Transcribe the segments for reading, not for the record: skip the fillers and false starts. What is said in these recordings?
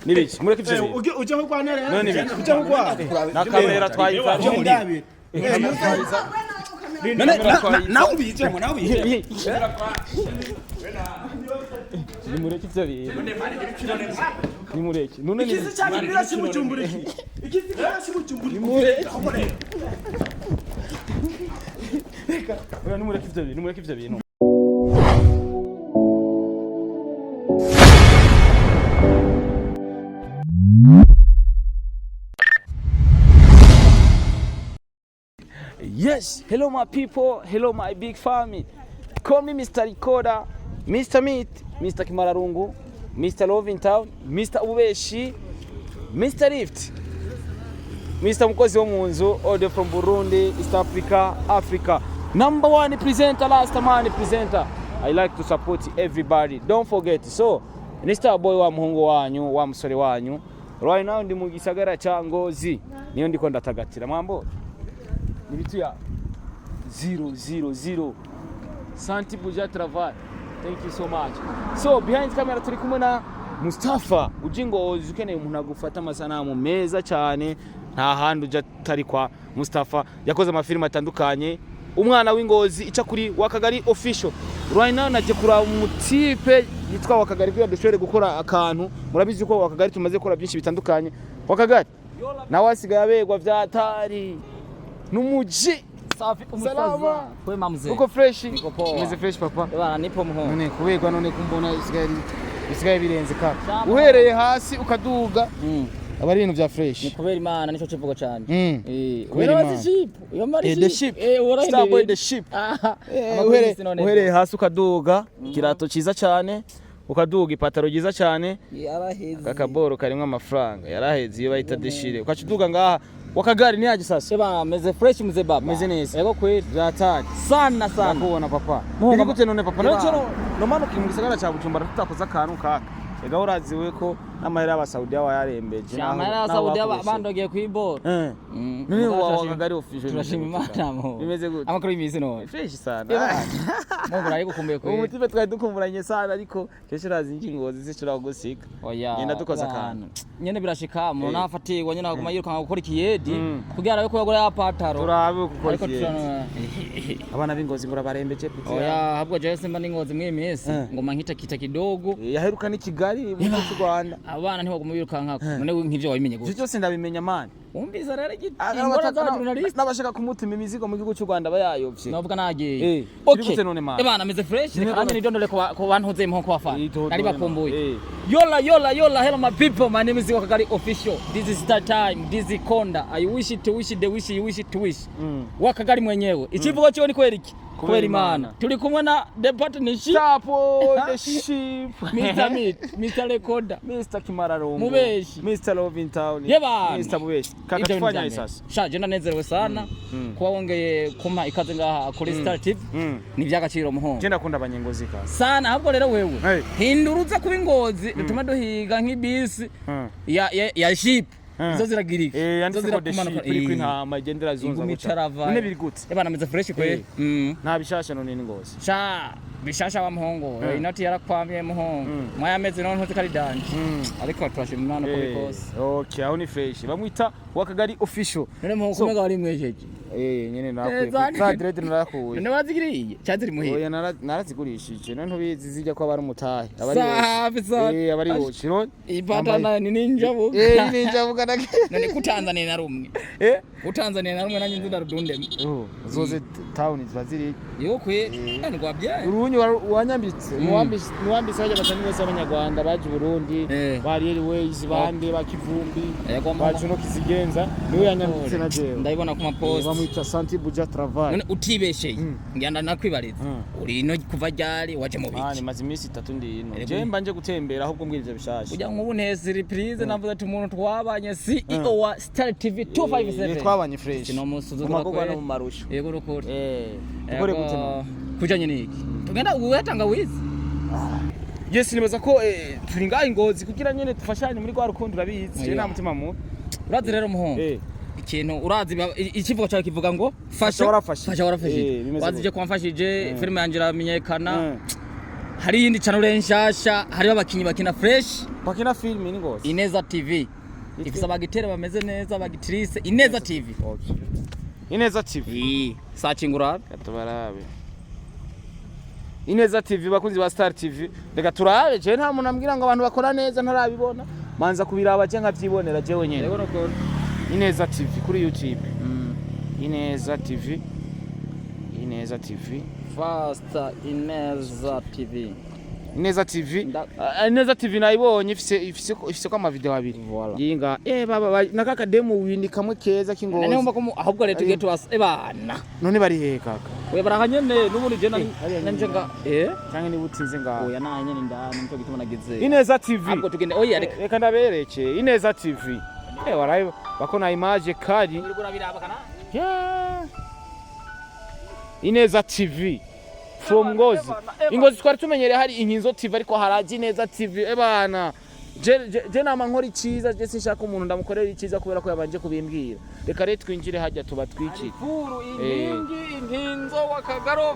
Nibiki mureke ivyo uje ho kwanera none nibiki uje ho kwa nakabera twayivanye muri nawe ubije mu nawe ubije nimureke ivyo bintu nimureke none ni ikizi cyane birasi bujumbura ikizi birasi bujumbura nimureke reka oya nimureke ivyo bintu Yes, hello my people, hello my big family. Call me Mr. Recorder, Mr. Meat, Mr. Kimararungu, Mr. Love in Town, Mr. Ubeshi, Mr. Lift, Mr. Mukozi wo munzu, all from Burundi, East Africa, Africa. Number one presenter, last man presenter. I like to support everybody. Don't forget. So, ni star boy wa muhungu wanyu, wa musore wanyu. Right now ndi mu gisagara cha NGOZI. Niyo ndiko ndatagatira mwambo. Nibitu ya 000 Santi Buja Travel. Thank you so much. So behind camera turi kumwe na Mustafa ujingozi ukeneye umuntu agufata amasanamu meza cyane nta handi uja tari kwa Mustafa yakoze amafilm atandukanye umwana w'Ingozi ica kuri Wakagari official. Right now naje kura umutipe yitwa Wakagari kugira dushobore gukora akantu murabizi ko Wakagari tumaze gukora byinshi bitandukanye Wakagari na wasigaye abegwa vyatari numuji safi salama kwema mzee uko fresh mzee fresh papa bana nipo muhongo none kubegwa none kumbona isigaye birenze ka uhereye hasi ukaduga abari ibintu bya fresh ni kubera Imana nico kivugo cyane kubera ship yo mari the ship starboy the ship uhereye hasi ukaduga kirato ciza cyane ukaduga ipataro giza cyane yaraheze akaboro karimo amafaranga yaraheze iyo bayita deshire ukacuduga ngaha Wakagari ni aje sasa seba meze fresh mze baba meze neza yego kweli zatari sana kubona papa biri gute none papa no mano kimugisagara cha Bujumbura tutakoza akantu kaka ega uraziwe ko n'amahera y'Abasaudiya wayarembeje naho amahera y'Abasaudiya bandogiye kwibora none Wakagari official turashima Imana mo bimeze gute amakuru y'imizi no fresh sana mungu nayo gukumbuye ko umutipe twari dukumburanye sana ariko kesho razi ingingozi zishobora gusika nyenda dukoza akantu nyene birashika umuntu nafatirwa nyene aguma yiruka gukora ikiyedi kugira yuko yagura ya pataro turabe gukora ikiyedi abana b'Ingozi ngura barembeje pizza habwo je simba n'Ingozi mwe imisi ngoma nkita kidogo yaheruka ni Kigali mu Rwanda abana ntibaguma biruka nkako none nk'ivyo wabimenya gute cyose ndabimenya man umbiza rero ingora za journalist nabashaka kumutima imizigo mu gihugu cy'u Rwanda bayayovye navuga nagiye okay ebana meze fresh kandi ni dondole ko bantu nze imho ko bafana nari bakumbuye yola hello my people my name is Wakagari official this is the time this is Konda I wish it to wish the wish you wish it to wish Wakagari mwenyewe ikivugo cyo ni kweriki kubera Imana turi kumwe na the partnership the ship Mr. Meat Mr. Recorder Mr. Kimararungu Mubeshi Mr. Love in Town Mr. Mubeshi kakatufanya sasa shaje ndanezerewe sana kuba wongeye kuma ikaze ngaha kuri Star TV ni byagaciro muhongo je ndakunda abanyengozi ka sana ahubwo rero wewe hinduruza kuba Ingozi dutuma duhiga nk'ibisi ya ship izo ziragirika izo zirakumanuka kuri kw'intama igendera zunza none biri gute ebana meze fresh kwe nta bishasha none n'Ingozi sha bishasha wa muhongo inoti yarakwamye muhongo mwaya meze none ntuzi kari danje ariko turashima Imana ko bikose okay aho ni fresh bamwita Wakagari official none muhongo kumega ari mwejeje nyene nakuye za dread narakuye none wazigiriye cyaziri muhiye oya narazigurishije none ntubizi zijya ko abari umutahe abari abari hoshiro ipatana ni ninja buga ninja buga none kutanzania na rumwe kutanzania na rumwe nanyi nzinda rudunde zoze town zaziri yokwe ndwa bya urunyu wanyambitse nuwambise baje batani bose abanyarwanda baje Burundi bari ways bande bakivumbi bacuno kizigenza niwe yanyambitse na jewe ndabibona ku mapost bamwita Santi Buja Travel none utibesheye ngenda nakwibariza uri no kuva ryari waje mu biki ni mazi imisi 3 ndi ino je mbanje gutembera ahubwo mbwirije bishasha ujya nk'ubu neze reprise navuze ati umuntu twabanye CEO wa Star TV 257 twabanye fresh no musuzugura ko no mu marusho yego rukuri ukore gutema kujanye niki tugenda uyatanga wizi Yes nibaza ko turi ngaho ingozi kugira nyene dufashanye muri rwa rukundo urabizi je nta mutima mu urazi rero muhungu ikintu urazi ikivugo cyawe kivuga ngo fasha warafashije wazije kwamfashije filime yanje iramenyekana hari yindi channel nshasha hari abakinyi bakina fresh bakina filime ni ngozi Ineza TV ifisa abagitere bameze neza abagitrice Ineza TV Ineza TV searching urabe katubarabe Ineza TV bakunzi ba Star TV reka turabe je nta muntu ambwira ngo abantu bakora neza ntarabibona manza kubiraba je nkavyibonera je wenyene Ineza TV kuri YouTube Ineza TV Faster Ineza TV Ineza TV nayibonye ifise ko ama video abiri yinga baba nakaka demo windi kamwe keza kingozi nane umva ko ahubwo leta geto bana none bari he kaka we barahanyene n'ubundi je nanje nga canke ni butize nga oya nahanyene ndani nco gituma nagize Ineza TV ahubwo tugende oya reka ndabereke Ineza TV waraye bakona image kari uri kurabiraba kana Ineza TV from Ngozi Ingozi twari tumenyereye hari Inkinzo TV ariko haraje Ineza TV bana je nama nkora iciza je sinshaka umuntu ndamukorera iciza kubera ko yabanje kubimbwira reka rero twinjire hajya tuba twiki furu inkinzo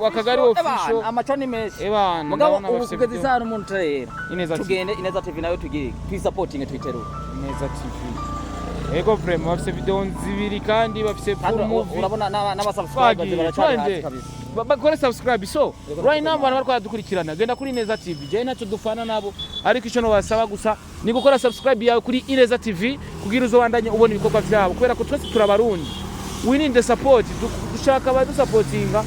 wakagaro official amaconi meshi bana mugabo ubukugeza isano umuntu rero Ineza tugende Ineza TV nayo tugire twisupporting twiteru Ineza TV ego vraiment bafise video nzibiri kandi bafise full movie urabona n'abasubscribers baracanye kabisa bakore subscribe so right now abantu bariko dukurikirana genda kuri Ineza TV je naco dufana nabo ariko ico no basaba gusa ni gukora subscribe yawe kuri Ineza TV kugira uzobandanye ubona ibikorwa vyabo kubera ko twese turabarundi we need the support dushaka abadu supportinga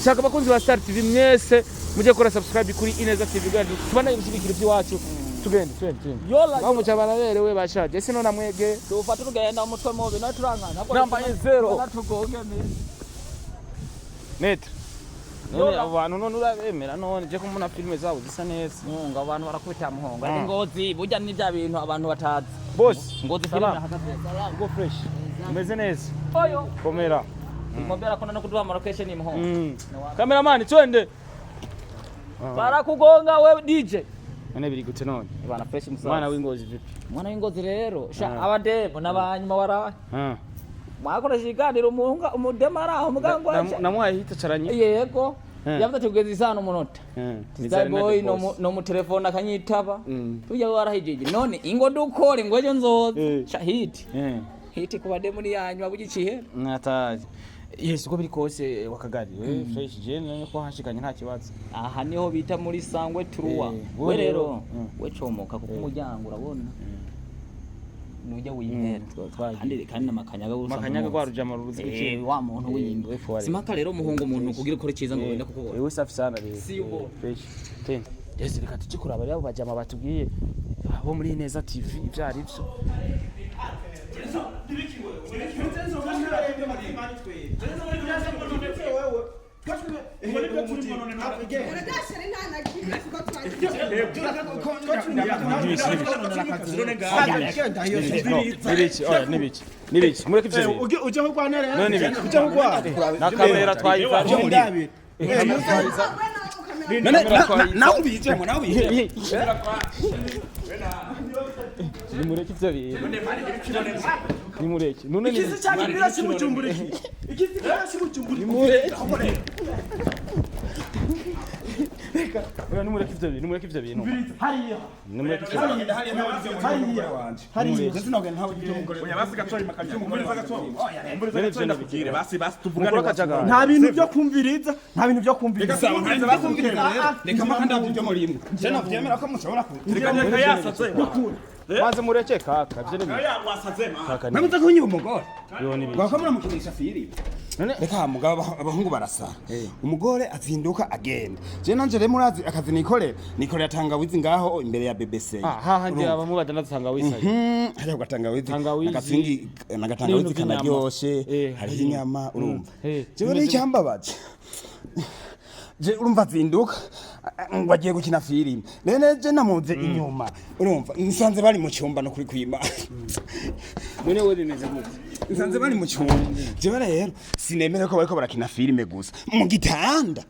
shaka bakunzi ba Star TV mwese muje gukora subscribe kuri Ineza TV kugira tubandanye gushyigikira iby'iwacu tugende yola bamu chabarabere we bashaje sino namwege tufata tugenda umutwe mobe no turangana namba 0 natugonge net none abantu none urabemera none je kumuna filme zabo zisa neza ngo abantu barakubita muhongo ari Ngozi burya ni bya bintu abantu batazi boss Ngozi filme hagaze go fresh umeze neza oyo komera ngombera kona no kuduha location ni muhongo cameraman twende barakugonga we DJ none biri gute none bana fresh musaza mwana w'Ingozi vipi mwana w'Ingozi rero sha abademo nabanyuma waraye mwakora shiganira umuhunga umudemara aho mugango waje namuhaye hitacaranye yego yavuze tugeze isano umunota boy no mu telefone akanyitaba tujya warahijije none ingo dukore ngo ejo nzoza shahidi hiti kuba demo ni yanyu abugicihe nataje yes uko biri kose wakagari we fresh je none ko hashikanye nta kibazo aha niho bita muri sangwe truwa we rero we comoka kuko umuryango urabona nujya wimera kandi namakanyaga gwarujama ruruzi iki wa muntu w'iyindi simaka rero muhungu umuntu kugira ukore ciza ngo wenda kuko we safi sana rero fresh ten yes reka tucikuraba rero bajama batubwiye abo muri Ineza TV ivyari byo Nibiki mureke ivyo uje ko kwanera none nibiki uje ko kwa na kamera twayifashe muri nawe bije mo nawe bije nimureke ivyo bintu nimureke none ikisi cyakibira kimucumbura ikisi cyakibura nimureke reka nimureke ivyo bintu hariya nimureke hariya sinogenda ntawe gito mugore oya basiga tori makajyo mumuriza gato mumuriza gato ndakugire basi tuvugane nta bintu byo kumviriza reka makanda byo muri imwe cyane byemera ko mushobora reka yasaze maze mureke kaka byo ni wasaze ma namuza kunyiba umugore yo ni wakamura mukinisha firi reka mugabo abahungu barasa umugore azinduka agenda je nanje rero murazi akazi nikore tangawizi ngaho imbere ya BBC hahandi abamu badana tangawizi hari ugatangawizi agasingi nagatangawizi kanaryoshe hari inyama urumva je bari cyambabaje je urumva zinduka ngo agiye gukina filime nene je namuze inyuma urumva nsanze bari mu cyumba no kuri kwima none we bimeze gute nsanze bari mu cyumba je rero sinemere ko bariko barakina filime gusa mu gitanda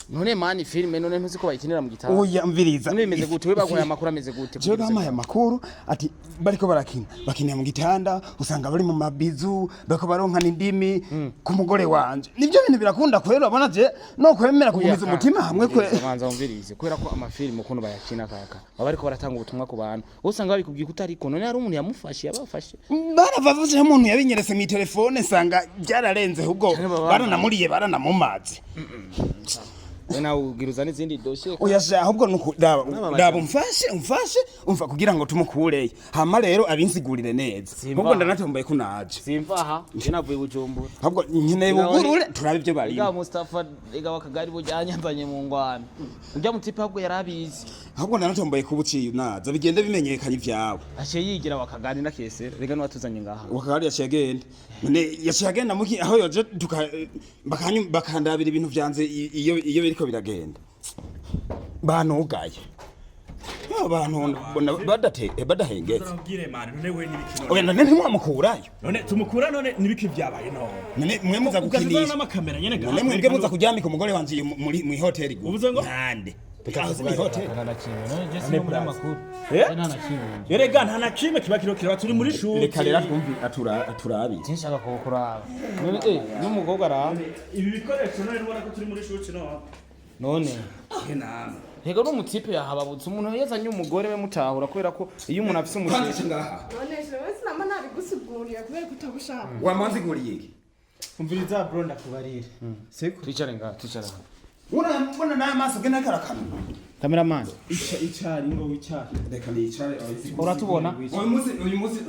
none mani filime none ntuzi ko bayikinira mu gitabo oya mviriza none bimeze gute we baguhaye amakuru ameze gute je bamuhaye amakuru ati bariko bakinira mu gitanda usanga bari mu mabizu bako baronka n'indimi ku mugore wanje nivyo bintu birakunda kwera abona je no kwemera kugumiza umutima hamwe kwe banza umvirize kubera ko amafilime ukuntu bayakina kaka baba bariko baratanga ubutumwa ku bantu usanga babikubwiye kutariko none hari umuntu yamufashe yabafashe baravavuje umuntu yabinyeretse mu telefone sanga byararenze ubwo baranamuriye baranamumaze Wena ugiruza n'izindi doshe oya sha ahubwo nuko daba umfashe umfa kugira ngo tumukureye hama rero abinsigurire neza ahubwo ndanatombaye kunaje simvaha je navuye Bujumbura ahubwo nkeneye bugurure turabe ibyo bari Ega Mustafa ega wakagari bujyanyambanye mu ngwana urya mutipe ahubwo yarabizi ahubwo ndanatombaye kubuciye naza bigende bimenyekanye ivyawe ashe yigira wakagari na kesera rega n'uwatuzanye ngaha wakagari yashegende none yashegenda muki aho yoje bakandabira ibintu vyanze iyo biriko biragenda banugaye abantu badahengetse oya none ntimwamukurayo none tumukura none nibiki vyabaye none mwe muza gukinisha n'amakamera nyene none mwebwe muza kuryamika umugore wanje mu hoteli uvuze ngo nande Yerega nta na kimwe kiba kirokira turi muri shuri reka rero twumvi aturabi tinshaka kukuraba none n'umugabo araba ibi bikoresho none ubona ko turi muri shuri none nama Hego n'umutipe yahababutse umuntu yazanye umugore we mutahura kubera ko iyo umuntu afise umusheshe ngaha none wese nama nari gusigurira kubera kutabushaka wamanziguriye iki umviriza bro ndakubarira siko twicare ngaha urabona naye amaso gena karakana cameraman icari ngo wicari reka nicare uratubona uyu munsi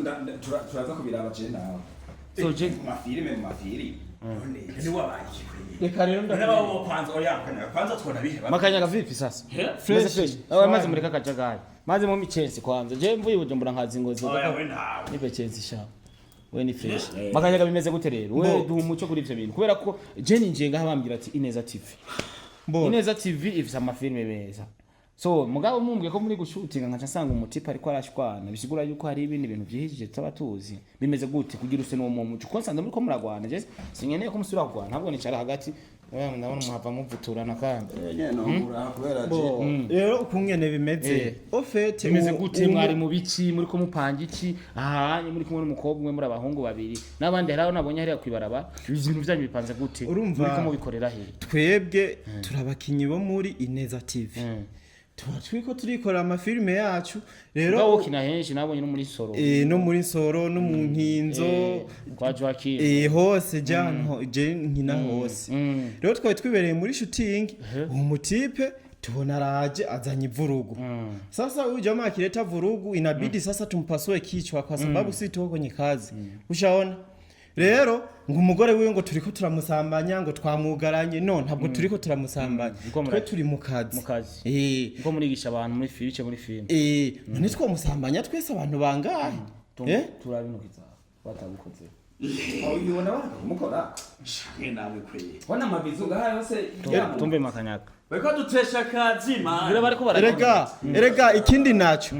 turaza kubiraba je nawe soje mu mafilime none ni wabaye reka rero ndababo kwanza twona biheba makanya vipi sasa fresh maze mureka kajagaye maze mu michensi kwanza je mvuye Bujumbura nkazi NGOZI nipe chensi sha we ni fresh makanya bimeze gute rero we du umuco kuri ivyo bintu kubera ko je ninje ngaha bambwira ati Ineza TV Ineza TV ifise amafilme meza so mugabo mumbwiye ko muri gushutinga nkaca nsanga umutipe ariko arashwana bisigura yuko hari ibindi bintu byihije tabatuzi bimeze gute kugira use no mu muco konsanze muri ko muragwana je sinyeneye ko musura kugwana ntabwo nicara hagati ndabona muhava muvuturana kandi rero ukungene bimeze ofete bimeze gute mwari mu biki muri ko mupanga iki aha muri kumwe n'umukobwa umwe muri abahungu babiri nabandi haraho nabonye hariya kwibaraba ibintu byanyu bipanze gute muri ko mubikorera he twebwe turabakinyi bo muri Ineza TV twiko turikora amafilme yacu rero ngaho kina henshi nabonye no muri soro no muri soro no mu nkinzo kwa Joaquin hose janho je nkina hose rero twari twibereye muri shooting umutipe tubona raje azanye ivurugu sasa huyu jamaa akileta vurugu inabidi sasa tumpasue kichwa kwa sababu si tuko kwenye kazi ushaona rero ngo umugore wiwe ngo turiko turamusambanya ngo twamwugaranye no ntabwo turiko turamusambanya twe turi mu kazi ngo murigisha abantu muri fiche muri film none twamusambanya twese abantu bangahe turabinukiza batabukoze ubibona mukora shake nawe kweye wana mabizu ngaha yose tumbe makanyaka beko dutesha kazi man bire bariko barakora erega ikindi naco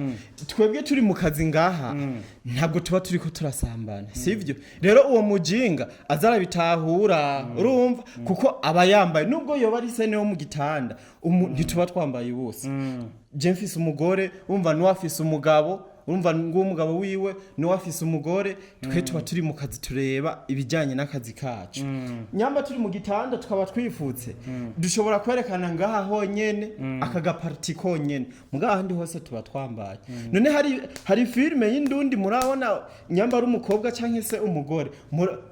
twebwe turi mu kazi ngaha ntabwo tuba turiko turasambana sivyo rero uwo mujinga azarabitahura urumva kuko abayambaye nubwo yoba ari sene wo mu gitanda ntituba twambaye bose je mfise umugore umva n'uwafise umugabo urumva ngo umugabo wiwe no afise umugore twe tuba turi mu kazi tureba ibijanye n'akazi kacu nyamba turi mu gitanda tukaba twifutse dushobora kwerekana ngaha honyene akaga party konyene mugaha ndi hose tuba twambaye none hari filme y'indundi murabona nyamba ari umukobwa canke se umugore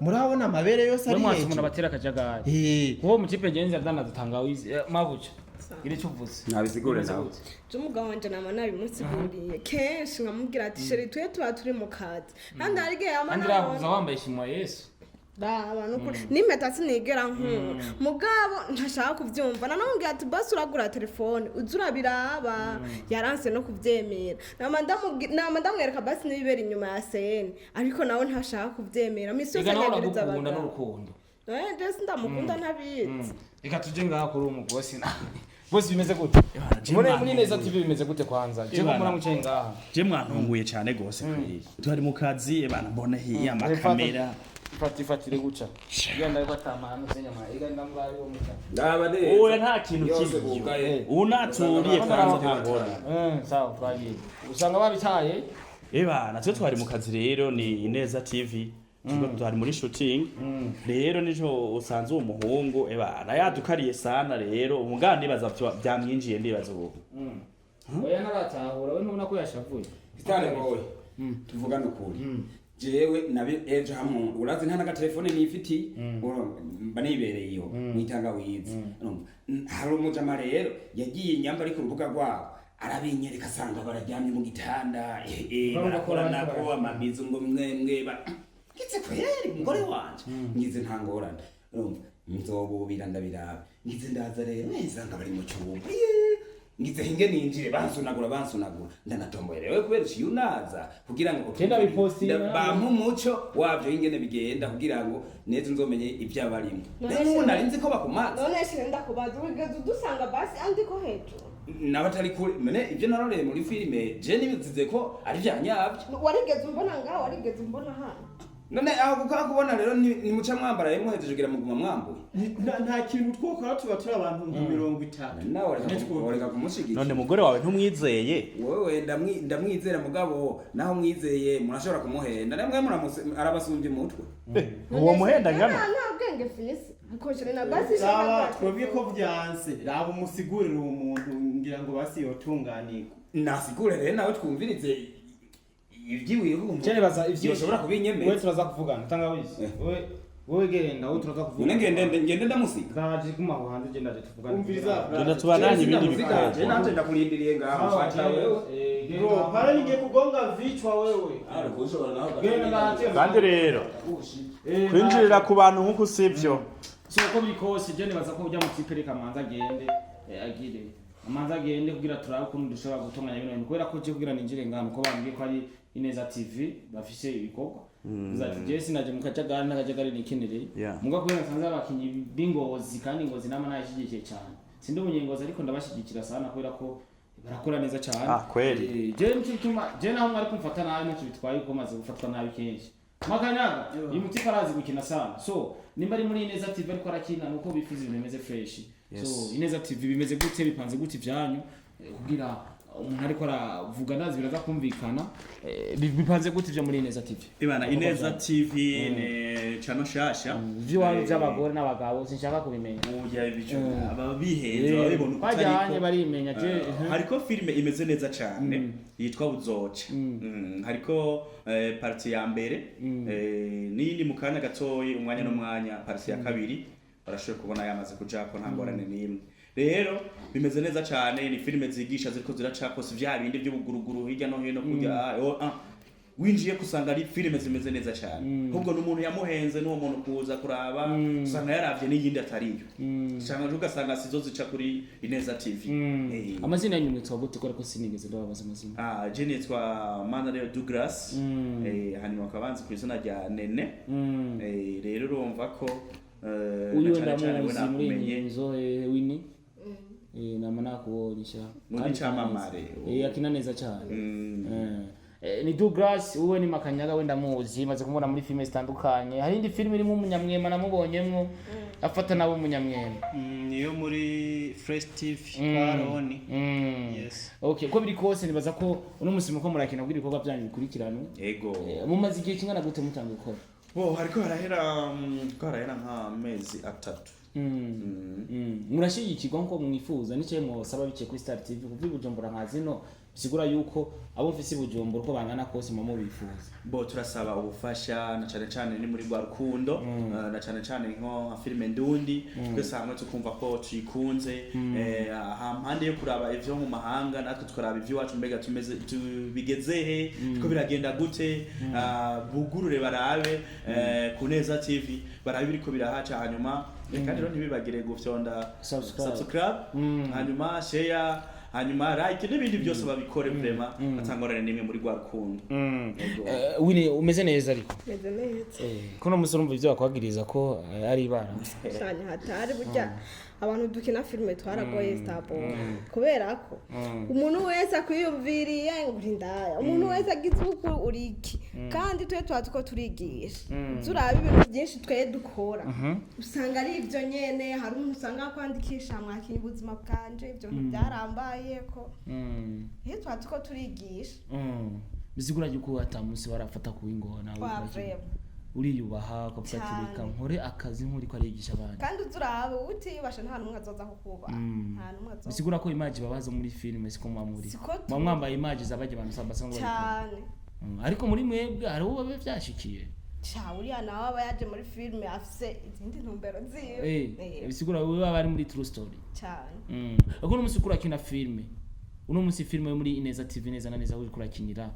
murabona amabere yose ari hejuru umuntu abatera kajagaye uwo mukipe genzi adana wizi mabuca iri cyuvuze nabisigure nawe umugabo wanje nama nabimusiguriye kenshi nkamubwira ati sheri twe tuba turi mu kazi kandi hari gihe yama nawe wambaye ishimwa Yesu abantu kuri nimeta sinigera mugabo ntashaka kuvyumva nanamubwira ati basi uragura telefone uzura biraba yaranse no kuvyemera nama ndamwereka basi nibibera inyuma ya sene ariko nawe ntashaka kuvyemera misi yose yagiriza abagabo n'urukundo Jesi ndamukunda ntabizi reka tuje ngaha kuri umugosi bose bimeze gute muri neza TV bimeze gute kwanza je ko muramucaye ngaha je mwantunguye cyane gose kweli turi mu kazi bana mbona hiya amakamera fatire guca yanda batamana senyama iga ndamwari wo muca ndabade oya nta kintu kivuye unaturiye kwanza ntagora sawa twagiye usanga babitaye bana twe twari mu kazi rero ni Ineza TV twari muri shooting rero nijo usanze uwo muhungu bana yadukariye sana rero umugani nibaza byamwinjiye ndibaza ubu oya naratahura we ntubona ko yashavuye Stane boy tuvugana ukuri jewe nabe ejo hamwe urazi nta telefone nifiti mba nibereye iyo mwitanga wizi hari umujama rero yagiye inyamba ari ku rubuga rwabo arabinyereka asanga barajyamye mu gitanda barakorana ko amabizo ngo mwemwe ngize kweri umugore wanje ngize ntangorane nzobubira ndabirabe ngize ndaza rero nsanga bari mu cyumba ngize hinge ninjire bansunagura ndanatomboye rero kubera unaza kugira ngo kenda biposti bampa umuco wabyo ingene bigenda kugira ngo neze nzomenye ibyabarimo rero narinzi ko bakumaza none shenda kubaza wigeze dusanga basi andi ko hejuru nabatari kuri none ibyo naroreye muri filime je nibizize ko ari byanyabyo warigeze umbona ngaho warigeze umbona hano none aho gukora kubona rero ni muca mwambara yemo hejeje kugira muguma mwambuye nta kintu twokora tuba turi abantu 50 nawe reka kumushigikira none mugore wawe ntumwizeye wewe ndamwizera mugabo naho mwizeye murashobora kumuhenda namwe arabasumbye umutwe uwo muhenda ngana nta bwenge fisi akoshene na basi sawa twebwe ko byanse raba umusigurira umuntu ngira ngo basi yotunganirwa nasigure rero nawe twumvirize ibyiwiye kumva cyane baza ivyo ushobora kubinyemeza wewe turaza kuvugana tanga wizi wewe genda wowe turaza kuvugana ngende ndamusiga ndaje kumaho hanze genda je tuvugana umviriza genda tubananye ibindi bikora je nanje ndakurindiriye ngaho mfata wewe bro para nige kugonga vichwa wewe genda ndaje kandi rero kwinjirira ku bantu nkuko sivyo soko bikose je nibaza ko ujya mu kipe kamanza agende agire amanza agende kugira turabe ukuntu dushobora gutunganya bino bintu kubera ko je kugira ninjire ngano ko bambwiye ko ari Ineza TV bafise ibikorwa uzati je sinaje mu kajagari n'akajagari nikinire muga kubera sanza abakinyi b'Ingozi kandi Ingozi nama nayishigikiye cyane sindi umunyengozi ariko ndabashigikira sana kubera ko barakora neza cyane kweli je ntituma je naho mwari kumfata nabi ntacyo bitwaye ko maze gufatwa nabi kenshi makanyaga uyu mutipa arazi gukina sana so nimba ari muri Ineza TV ariko arakina nuko bifuza ibintu bimeze fresh so Ineza TV bimeze gute bipanze gute ivyanyu kugira umuntu ariko aravuga nazi biraza kumvikana bipanze gute ivyo muri Ineza TV ibana Ineza TV ne chano shasha vyo by'abagore n'abagabo sinshaka kubimenya uya ibico ababihenze babibona bajyanye barimenya je hariko filme imeze neza cyane yitwa Buzoca hariko parti ya mbere nindi mukanya gatoyi umwanya n'umwanya parti ya kabiri barashoboye kubona yamaze kujako nta ngorane n'imwe rero bimeze neza cyane ni filme zigisha ziriko ziracakose vya bindi by'ubuguruguru hirya no hino kujya winjiye kusanga ari filme zimeze neza cyane ahubwo n'umuntu yamuhenze n'uwo muntu kuza kuraba usanga yaravye n'iyindi atariyo cyangwa ugasanga sizo zica kuri Ineza TV amazina y'nyuma twaba gute ko sinigeze ndababaza amazina je nitwa Manare Douglas hanyuma akabanze ku izina rya Nene rero urumva ko uyu ndamuzi muri nzo wini namana kubonyesha muri chamamare akina neza cyane ni Douglas uwe ni Makanyaga wenda muzi maze kumubona muri filme zitandukanye hari indi filme irimo umunyamwema namubonyemwo afata nabo umunyamwema niyo muri Fresh TV twaroni yes okay ko biri kose nibaza ko uno musimo ko murakina kugira ibikorwa byanyu bikurikirana yego mumaze igihe kingana gute mutanga gukora hariko harahera nka mezi 3 murashigikirwa nko mwifuza nicaye mu saba bike kuri Star TV kuvuga Bujumbura nkazino bisigura yuko abo mfise Bujumbura uko bangana kose mamo bifuza turasaba ubufasha na cyane ni muri rwa rukundo na cyane nko filme ndundi twese hamwe tukumva ko tuyikunze hampande yo kuraba ivyo mu mahanga natwe tukaraba ivyo wacu mbega tumeze tubigezehe ko biragenda gute bugurure barabe ku Neza TV barabe biriko birahaca hanyuma kandi rero ntibibagire gufyonda subscribe hanyuma share hanyuma like n'ibindi byose babikore vraiment atangorane nimwe muri gwa rukundo. Wini umeze neza ariko meze neza kuno musi urumva ivyo bakwagiriza ko ari ibara cyane hatari burya abantu dukina filme twaragoye stabo kubera ko umuntu wese akwiyumviriye nguri ndaya umuntu wese agize uko uriki kandi twe twatuko turigisha zuraba ibintu byinshi twe dukora usanga ari ivyo nyene hari umuntu usanga kwandikisha mwakinye ubuzima bwanje ivyo byarambaye ko iyo twatuko turigisha bizigura yuko atamusi barafata kuwingona uriyubaha ukafatirika nkore akazi nkuri ko arigisha abantu kandi uzurabe utiyubasha nta numwe azoza kukuba nta numwe azoza bisigura ko image babaza muri filme siko mwamuri mwamwambaye image zabaje abantu sambasanga cyane ariko muri mwebwe hari uwo babe byashikiye uriya nawe aba yaje muri filme afise izindi ntumbero ziwe bisigura wowe baba ari muri true story cyane uko n'umusi kurakina filme uno musi filme yo muri Ineza TV neza na neza uri kurakinira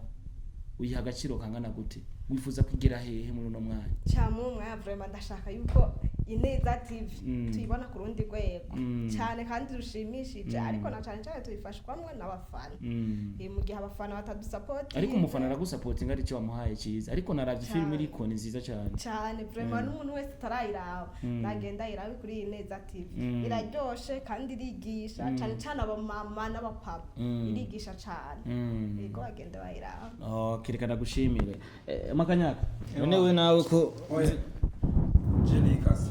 uyiha agaciro kangana gute wifuza kugera hehe muri uno mwanya cyamwe mwaya vraiment ndashaka yuko Ineza TV tuyibona ku rundi rwego cyane kandi rushimishije ariko na cyane cyane tuyifashwamwe n'abafana mu gihe abafana batadusupport ariko umufana aragusupportinga ari cyo wamuhaye cyiza ariko naravye film iriko ni nziza cyane cyane vraiment n'umuntu wese tarayiraho nagenda irabe kuri Ineza TV iraryoshe kandi irigisha cyane cyane abamama n'abapapa irigisha cyane yego bagenda bayiraho kirekana gushimire makanyaka none we nawe ko Jenikasa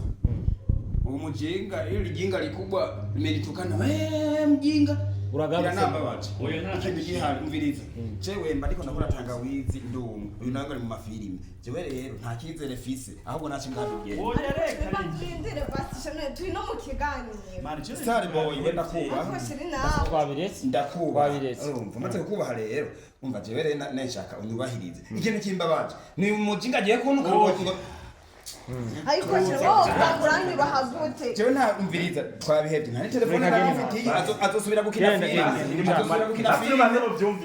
umujinga ili jinga likubwa limenitukana mjinga uragaba namba baje ikintu gihari umviriza jewe mba ndiko nakora tangawizi ndungu uyu nanga ari mu mafilime jewe rero nta kizere fise ahubwo naci ngabigenda reka twindire basishane turi no mu kiganiro Star boy wenda kuba ndakuba urumva maze kubaha rero umva jewe rero neshaka unyubahirize ikintu kimbabaje ni umujinga agiye kuntuka ngo ariko cyo bagurangi bahagute jewe nta umviriza twabihebye nta telefone narifitiye azosubira gukina filime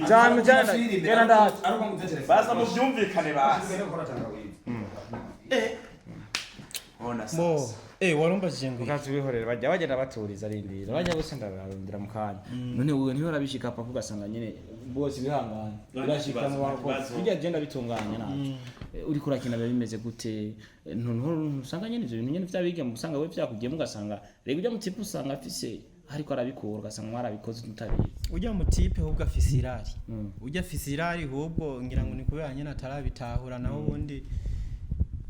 jana ndahazi baza mu byumvikane basi ona sasa warumbajije ngo ukatubihorera bajya bagenda baturiza rindira bajya bose ndararondera mu kanya none wowe niho urabishika papa ugasanga nyene bose bihangana urashika mu bakozi bijya genda bitunganya naco uri kurakina bimeze gute ntuntu usanga nyene ivyo bintu nyene vyabiga musanga we vyakugiyemo ugasanga rego ujya mu tipe usanga afise ariko arabikura ugasanga mwarabikoze tutabizi ujya mu tipe ahubwo afise irari ujya afise irari ahubwo ngira ngo ni kubera nyene atarabitahura naho ubundi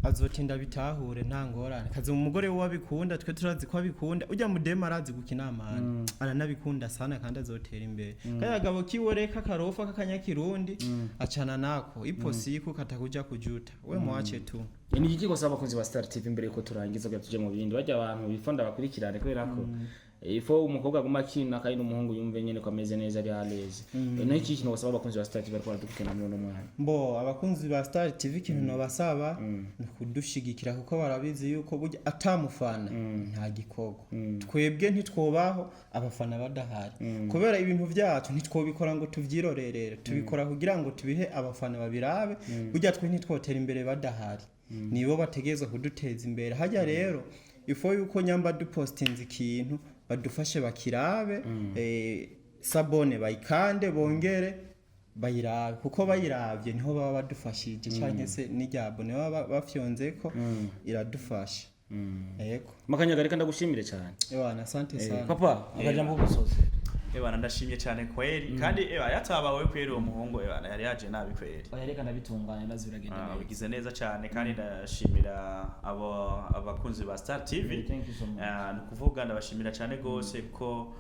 azotinda bitahure nta ngorane kaze umugore we wabikunda twe turazi ko abikunda ujya mu dema arazi gukina amana aranabikunda sana kandi azotera imbere kayagabo kiworeka karofa kakanyakirundi acana nako iposiku katakuja kujuta we mwache tu ni iki ko saba kunzi wa Star TV imbere ko turangiza gatuje mu bindi bajya abantu bifonda bakurikirane kubera ko ifo umukobwa gumakina kandi n'umuhungu yumve nyene ko ameze neza ari haleze no iki kintu basaba abakunzi ba Star TV bariko baradukena muri no mwana mbo abakunzi ba Star TV kintu no basaba kudushigikira kuko barabizi yuko burya atamufana nta gikoko twebwe ntitwobaho abafana badahari kubera ibintu byacu ntitwobikora ngo tuvyirorerere tubikora kugira ngo tubihe abafana babirabe burya twe ntitwotera imbere badahari nibo bategeza kuduteza imbere hajya rero ifo yuko nyamba dupostinze ikintu badufashe bakirabe sabone bayikande bongere bayirabe kuko bayiravye niho baba badufashije cyane se n'iryabone baba bafyonzeko iradufasha yego makanyaga reka ndagushimire cyane ewana asante sana papa akajambo gusoza ebana ndashimye cyane kweri kandi yatabawe kweri uwo muhungu ebana yari yaje nabi kweri reka ndabitunganya ndaziragenda neza bigize neza cyane kandi ndashimira abakunzi ba Star TV nukuvuga ndabashimira cyane gose ko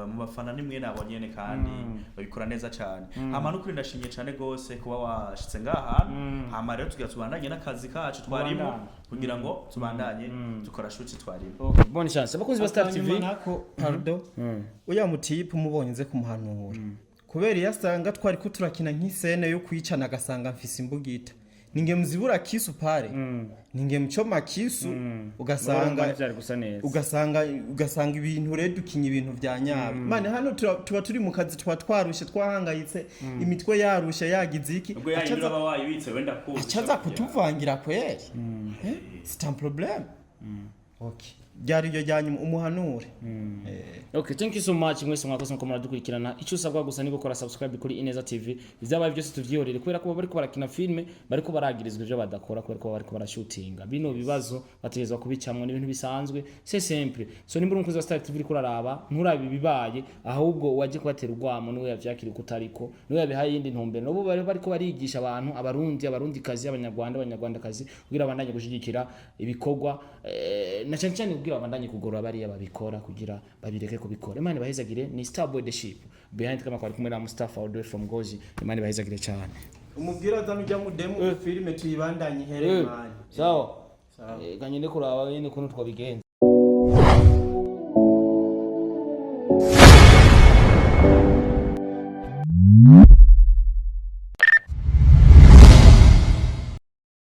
mu bafana nimwe nabonyene kandi babikora neza cyane hama no kuri ndashimye cyane gose kuba washitse ngaha hama rero tugatubandanye n'akazi kacu twarimo kugira ngo tubandanye dukora shoot twarimo bonne chance abakunzi ba Star TV nako pardon uya mutipe umubonye kumuhanura kubera yasanga twari ko turakina nk'isene yo kwicana agasanga mfise imbugita ninge mzibura kisu pare ninge mchoma kisu ugasanga ibintu rero dukinye ibintu vya nyabe mane hano tuba turi mu kazi tuba twarushe twahangayitse imitwe yarusha yagize acaza kutuvangira kweri c'est un problème okay ryari ryo ryanyuma umuhanure Okay, thank you so much mwese mwakoze muko muradukurikirana. Icyo usabwa gusa ni gukora subscribe kuri Ineza TV. Ibyabaye byose tuvyihorere kubera ko bariko barakina filme, bariko baragirizwa ibyo badakora kubera ko bariko barashootinga. Bino bibazo bategezwa kubicamwa n'ibintu bisanzwe. C'est simple. So nimba umukozi wa Star TV uriko araraba, nturabe bibaye ahubwo waje kubatera urwamo niwe yavyakiri kutariko. Niwe yabihaye yindi ntumbero. Nobo bariko barigisha abantu, abarundi kazi, abanyarwandakazi kugira abandanye gushigikira ibikorwa na cyane kugira abandanye kugorora bari babikora kugira babireke kubikora. Imana bahezagire ni Starboy the Ship. Behind kama kwa kumwe na Mustafa all the way from NGOZI. Imana bahezagire cyane. Umubwira zanu jya mu demo filme tuyibandanye here manje. Sawa. Kanyine kuraba yene kuntu twabigenza.